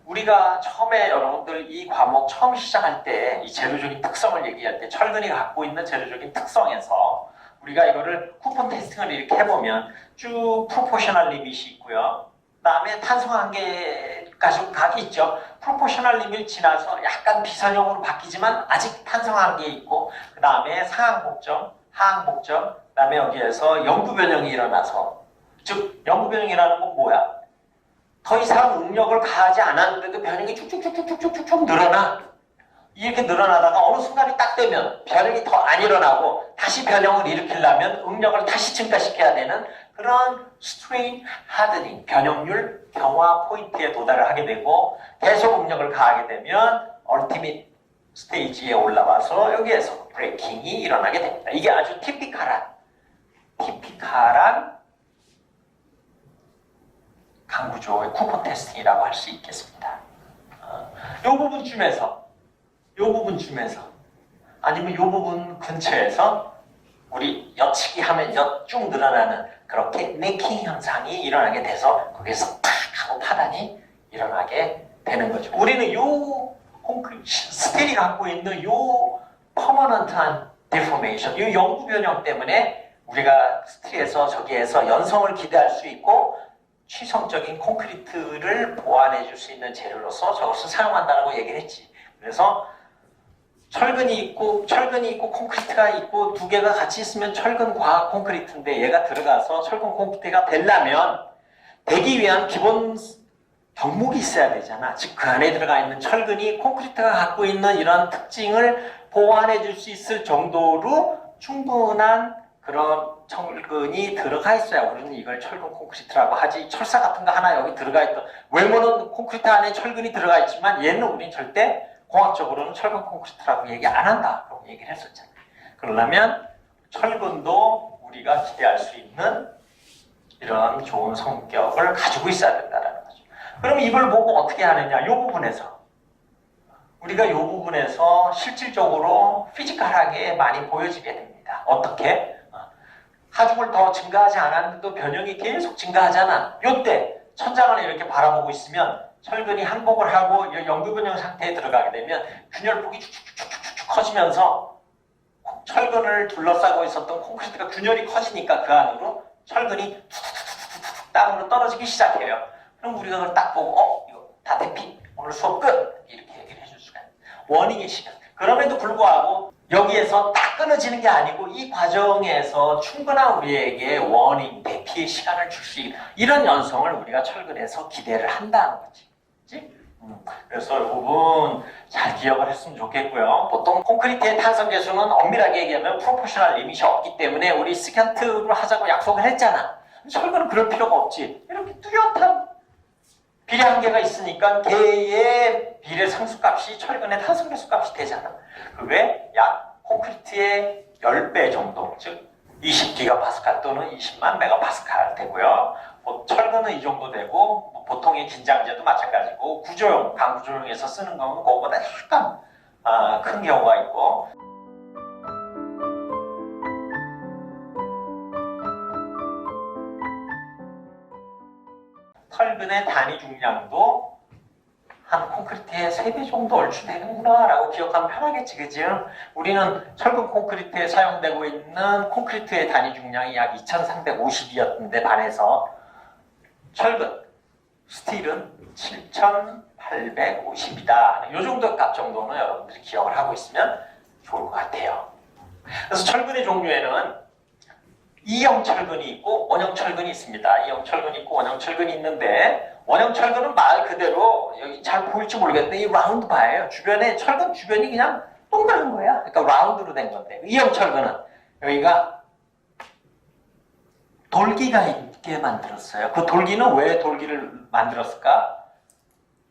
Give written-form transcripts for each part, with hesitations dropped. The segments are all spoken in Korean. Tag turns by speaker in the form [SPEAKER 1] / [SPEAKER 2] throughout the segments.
[SPEAKER 1] 우리가 처음에 여러분들 이 과목 처음 시작할 때 이 재료적인 특성을 얘기할 때 철근이 갖고 있는 재료적인 특성에서 우리가 이거를 쿠폰 테스팅을 이렇게 해보면 쭉 프로포셔널 리밋이 있고요. 그 다음에 탄성 한계까지 각이 있죠. 프로포셔널 리밋 지나서 약간 비선형으로 바뀌지만 아직 탄성 한계 있고, 그 다음에 상항 복점, 하항 복점, 그 다음에 여기에서 영구 변형이 일어나서, 즉 영구 변형이라는 건 뭐야? 더 이상 응력을 가하지 않았는데도 변형이 쭉쭉쭉쭉쭉쭉 늘어나. 이렇게 늘어나다가 어느 순간이 딱 되면 변형이 더 안 일어나고 다시 변형을 일으키려면 응력을 다시 증가시켜야 되는 그런 스트레인 하드닝, 변형률 경화 포인트에 도달을 하게 되고, 계속 응력을 가하게 되면 얼티밋 스테이지에 올라와서 여기에서 브레이킹이 일어나게 됩니다. 이게 아주 티피컬한 강구조의 쿠폰 테스팅이라고 할 수 있겠습니다. 요 부분쯤에서 아니면 요 부분 근처에서 우리 여치기 하면 쭉 늘어나는 그렇게 네킹 현상이 일어나게 돼서 거기서 탁 하고 파단이 일어나게 되는 거죠. 우리는 요 스틸이 갖고 있는 요 퍼머넌트한 디포메이션, 요 영구 변형 때문에 우리가 스틸에서 저기에서 연성을 기대할 수 있고 취성적인 콘크리트를 보완해 줄 수 있는 재료로서 저것을 사용한다고 얘기를 했지. 그래서 철근이 있고 콘크리트가 있고 두 개가 같이 있으면 철근과 콘크리트인데, 얘가 들어가서 철근 콘크리트가 되기 위한 기본 덕목이 있어야 되잖아. 즉 그 안에 들어가 있는 철근이 콘크리트가 갖고 있는 이런 특징을 보완해 줄 수 있을 정도로 충분한 그런 철근이 들어가 있어야 우리는 이걸 철근 콘크리트라고 하지. 철사 같은 거 하나 여기 들어가 있던, 외모는 콘크리트 안에 철근이 들어가 있지만 얘는 우린 절대 공학적으로는 철근 콘크리트라고 얘기 안 한다 라고 얘기를 했었잖아요. 그러려면 철근도 우리가 기대할 수 있는 이런 좋은 성격을 가지고 있어야 된다는 거죠. 그럼 이걸 보고 어떻게 하느냐, 이 부분에서 우리가 이 부분에서 실질적으로 피지컬하게 많이 보여지게 됩니다. 어떻게? 하중을 더 증가하지 않았는데도 변형이 계속 증가하잖아. 이때 천장을 이렇게 바라보고 있으면 철근이 항복을 하고 영구 변형 상태에 들어가게 되면 균열폭이 쭉쭉쭉쭉 커지면서 철근을 둘러싸고 있었던 콘크리트가 균열이 커지니까 그 안으로 철근이 툭툭툭툭 땅으로 떨어지기 시작해요. 그럼 우리가 그걸 딱 보고 이거 다 대피, 오늘 수업 끝, 이렇게 얘기를 해줄 수가 있어요. 워닝의 시간. 그럼에도 불구하고 여기에서 딱 끊어지는 게 아니고 이 과정에서 충분한 우리에게 워닝, 대피의 시간을 줄 수 있는 이런 연성을 우리가 철근에서 기대를 한다는 거지. 그치? 그래서 이 부분 잘 기억을 했으면 좋겠고요. 보통 콘크리트의 탄성 계수는 엄밀하게 얘기하면 프로포셔널 리밋이 없기 때문에 우리 스캔트로 하자고 약속을 했잖아. 철근은 그럴 필요가 없지. 이렇게 뚜렷한 비례 한계가 있으니까 개의 비례 상수값이 철근의 탄성 계수값이 되잖아. 그게 약 콘크리트의 10배 정도, 즉 20기가파스칼 또는 20만 메가파스칼 되고요. 철근은 이 정도 되고 보통의 긴장재도 마찬가지고 구조용, 강구조용에서 쓰는 거는 그거보다 약간 큰 경우가 있고, 철근의 단위 중량도 한 콘크리트의 3배 정도 얼추 되는구나 라고 기억하면 편하겠지, 그지? 우리는 철근 콘크리트에 사용되고 있는 콘크리트의 단위 중량이 약 2350이었는데 반해서 철근, 스틸은 7850이다. 이 정도 값 정도는 여러분들이 기억을 하고 있으면 좋을 것 같아요. 그래서 철근의 종류에는 E형 철근이 있고 원형 철근이 있습니다. E형 철근이 있고 원형 철근이 있는데, 원형 철근은 말 그대로 여기 잘 보일지 모르겠는데 이 라운드 바예요. 주변에 철근 주변이 그냥 동그란 거야. 그러니까 라운드로 된 건데, E형 철근은 여기가 돌기가 있게 만들었어요. 그 돌기는 왜 돌기를 만들었을까?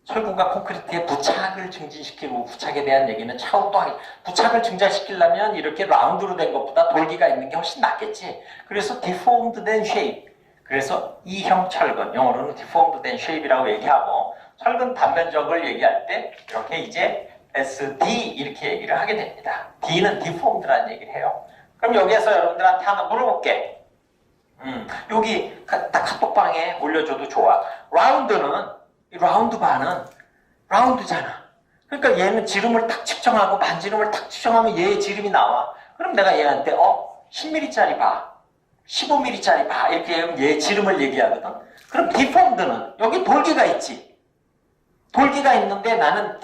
[SPEAKER 1] 철근과 콘크리트의 부착을 증진시키고, 부착에 대한 얘기는 차후 또 하기, 부착을 증가시키려면 이렇게 라운드로 된 것보다 돌기가 있는 게 훨씬 낫겠지. 그래서 deformed than shape, 그래서 E형 철근, 영어로는 deformed than shape이라고 얘기하고, 철근 단면적을 얘기할 때 이렇게 이제 SD 이렇게 얘기를 하게 됩니다. D는 deformed라는 얘기를 해요. 그럼 여기에서 여러분들한테 하나 물어볼게. 여기 딱 카톡방에 올려줘도 좋아. 라운드는 이 라운드 바는 라운드잖아. 그러니까 얘는 지름을 딱 측정하고 반지름을 딱 측정하면 얘의 지름이 나와. 그럼 내가 얘한테 10mm짜리 봐, 15mm짜리 봐 이렇게 하면 얘의 지름을 얘기하거든. 그럼 디폼드는 여기 돌기가 있지. 돌기가 있는데 나는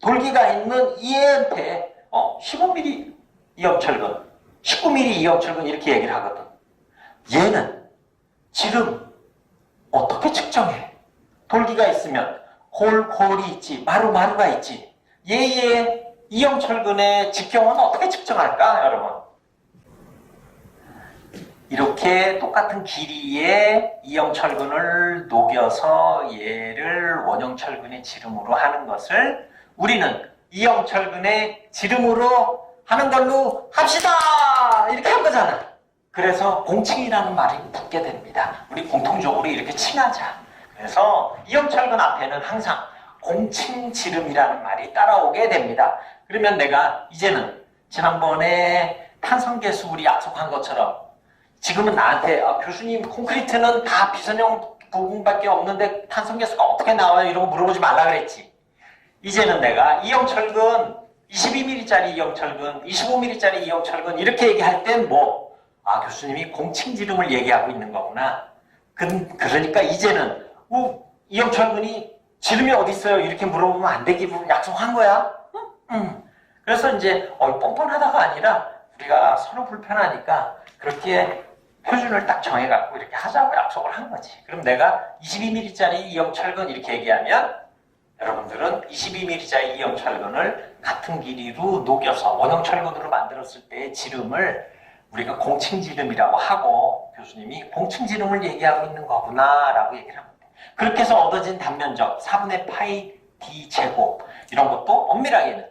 [SPEAKER 1] 돌기가 있는 얘한테 15mm 이형철근, 19mm 이형철근 이렇게 얘기를 하거든. 얘는 지름 어떻게 측정해? 돌기가 있으면 골이 있지, 마루가 있지. 얘의 이형철근의 직경은 어떻게 측정할까, 여러분? 이렇게 똑같은 길이의 이형철근을 녹여서 얘를 원형철근의 지름으로 하는 것을 우리는 이형철근의 지름으로 하는 걸로 합시다! 이렇게 한 거잖아. 그래서 공칭이라는 말이 붙게 됩니다. 우리 공통적으로 이렇게 칭하자. 그래서 이형철근 앞에는 항상 공칭지름이라는 말이 따라오게 됩니다. 그러면 내가 이제는 지난번에 탄성계수 우리 약속한 것처럼 지금은 나한테 교수님 콘크리트는 다 비선형 부분밖에 없는데 탄성계수가 어떻게 나와요? 이런 거 물어보지 말라 그랬지. 이제는 내가 이형철근 22mm짜리 이형철근 25mm짜리 이형철근 이렇게 얘기할 땐 교수님이 공칭지름을 얘기하고 있는 거구나. 그러니까 이제는 이형철근이 지름이 어디 있어요? 이렇게 물어보면 안 되기로 약속한 거야. 응. 그래서 이제 뻔뻔하다가 아니라 우리가 서로 불편하니까 그렇게 표준을 딱 정해갖고 이렇게 하자고 약속을 한 거지. 그럼 내가 22mm짜리 이형철근 이렇게 얘기하면 여러분들은 22mm짜리 이형철근을 같은 길이로 녹여서 원형철근으로 만들었을 때의 지름을 우리가 공칭지름이라고 하고 교수님이 공칭지름을 얘기하고 있는 거구나 라고 얘기를 합니다. 그렇게 해서 얻어진 단면적 4분의 파이 d 제곱 이런 것도 엄밀하게는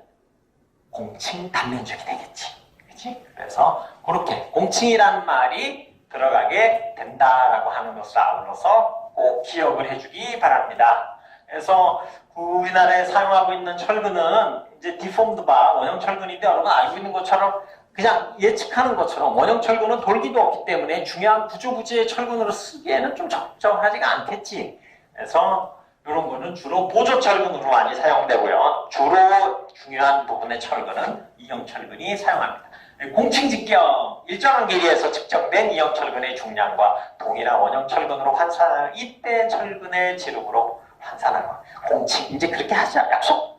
[SPEAKER 1] 공칭 단면적이 되겠지. 그치? 그래서 그렇게 공칭이라는 말이 들어가게 된다라고 하는 것을 아울러서 꼭 기억을 해주기 바랍니다. 그래서 우리나라에 사용하고 있는 철근은 이제 디폼드 바 원형 철근인데 여러분 알고 있는 것처럼 그냥 예측하는 것처럼 원형 철근은 돌기도 없기 때문에 중요한 구조부지의 철근으로 쓰기에는 좀 적절하지가 않겠지. 그래서 이런 거는 주로 보조 철근으로 많이 사용되고요. 주로 중요한 부분의 철근은 이형 철근이 사용합니다. 공칭 직경 일정한 길이에서 측정된 이형 철근의 중량과 동일한 원형 철근으로 환산하는 이때 철근의 지름으로 환산하는 거. 공칭 이제 그렇게 하자. 약속.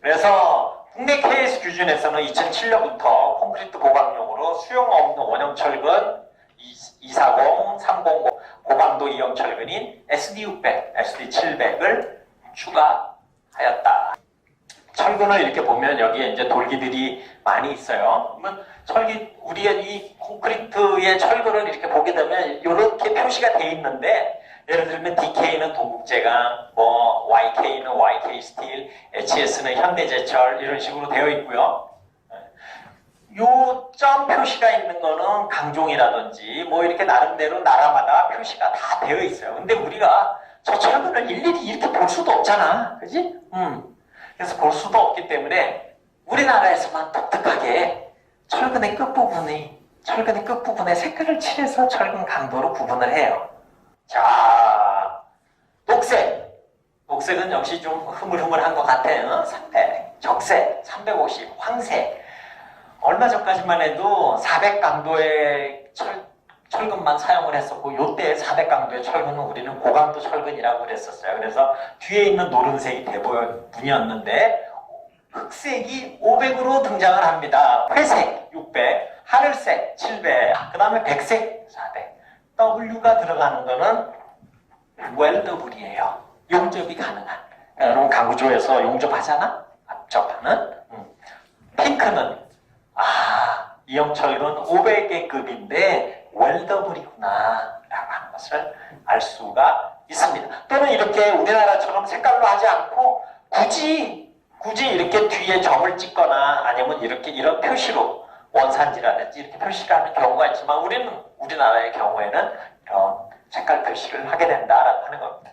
[SPEAKER 1] 그래서 국내 KS 규준에서는 2007년부터 콘크리트 보강용으로 수용 없는 원형 철근 240, 300 고강도 이형 철근인 SD600, SD700을 추가하였다. 철근을 이렇게 보면 여기에 이제 돌기들이 많이 있어요. 그러면 우리의 이 콘크리트의 철근을 이렇게 보게 되면 이렇게 표시가 돼 있는데 예를 들면 DK는 동국제강, YK는 YK 스틸, HS는 현대제철 이런 식으로 되어 있고요. 요 점 표시가 있는 거는 강종이라든지 이렇게 나름대로 나라마다 표시가 다 되어 있어요. 근데 우리가 저 철근을 일일이 이렇게 볼 수도 없잖아. 그지? 그래서 볼 수도 없기 때문에 우리나라에서만 독특하게 철근의 끝부분에 색깔을 칠해서 철근 강도로 구분을 해요. 자, 녹색은 역시 좀 흐물흐물한 것 같아요. 300, 적색, 350, 황색. 얼마 전까지만 해도 400 강도의 철근만 사용을 했었고 요때 400 강도의 철근은 우리는 고강도 철근이라고 그랬었어요. 그래서 뒤에 있는 노란색이 대부분이었는데 흑색이 500으로 등장을 합니다. 회색 600, 하늘색 700, 그 다음에 백색 400. W가 들어가는 거는 웰더블이에요. 용접이 가능한. 여러분 강구조에서 용접하잖아? 접하는. 핑크는 이형철근 500의 급인데 웰더블이구나 라고 하는 것을 알 수가 있습니다. 또는 이렇게 우리나라처럼 색깔로 하지 않고 굳이 이렇게 뒤에 점을 찍거나 아니면 이런 표시로 원산지라든지 이렇게 표시를 하는 경우가 있지만 우리나라의 경우에는 이런 색깔 표시를 하게 된다라고 하는 겁니다.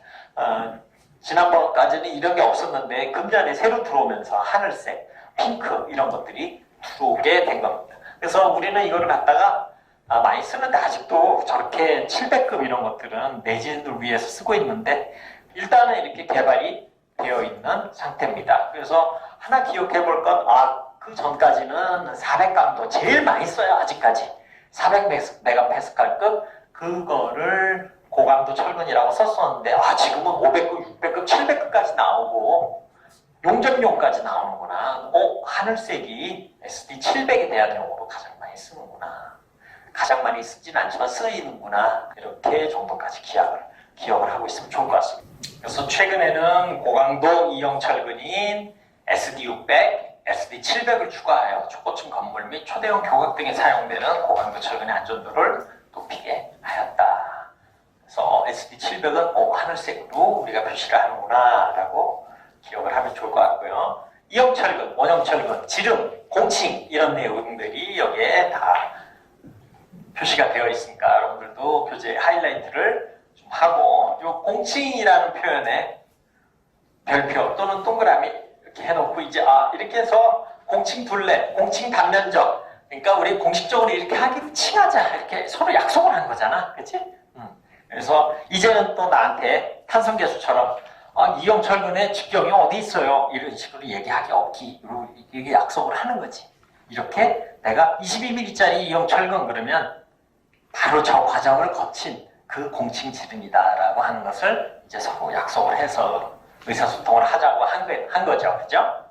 [SPEAKER 1] 지난번까지는 이런 게 없었는데 금년에 새로 들어오면서 하늘색, 핑크 이런 것들이 들어오게 된 겁니다. 그래서 우리는 이거를 갖다가 많이 쓰는데 아직도 저렇게 700급 이런 것들은 내진을 위해서 쓰고 있는데 일단은 이렇게 개발이 되어 있는 상태입니다. 그래서 하나 기억해 볼 건, 그 전까지는 400강도 제일 많이 써요, 아직까지. 400메가파스칼급, 그거를 고강도 철근이라고 썼었는데, 지금은 500급, 600급, 700급까지 나오고, 용접용까지 나오는구나. 하늘색이 SD700에 대한 용어로 가장 많이 쓰는구나. 가장 많이 쓰진 않지만 쓰이는구나. 이렇게 정도까지 기억을 하고 있으면 좋을 것 같습니다. 그래서 최근에는 고강도 이형 철근인 SD600, SD700을 추가하여 초고층 건물 및 초대형 교각 등에 사용되는 고강도 철근의 안전도를 높이게 하였다. 그래서 SD700은 하늘색으로 우리가 표시를 하는구나 라고 기억을 하면 좋을 것 같고요. 이형 철근, 원형 철근, 지름, 공칭 이런 내용들이 여기에 다 표시가 되어 있으니까 여러분들도 교재 하이라이트를 좀 하고, 이 공칭이라는 표현에 별표 또는 동그라미 이렇게 해놓고 이제 이렇게 해서 공칭 둘레, 공칭 단면적, 그러니까 우리 공식적으로 이렇게 하기로 칭하자 이렇게 서로 약속을 한 거잖아, 그렇지? 그래서 이제는 또 나한테 탄성계수처럼 이형 철근의 직경이 어디 있어요? 이런 식으로 얘기하기 없기로 이게 약속을 하는 거지. 이렇게 내가 22mm짜리 이형 철근 그러면 바로 저 과정을 거친 그 공칭 지름이다라고 하는 것을 이제 서로 약속을 해서 의사소통을 하자고 한 거죠. 그죠?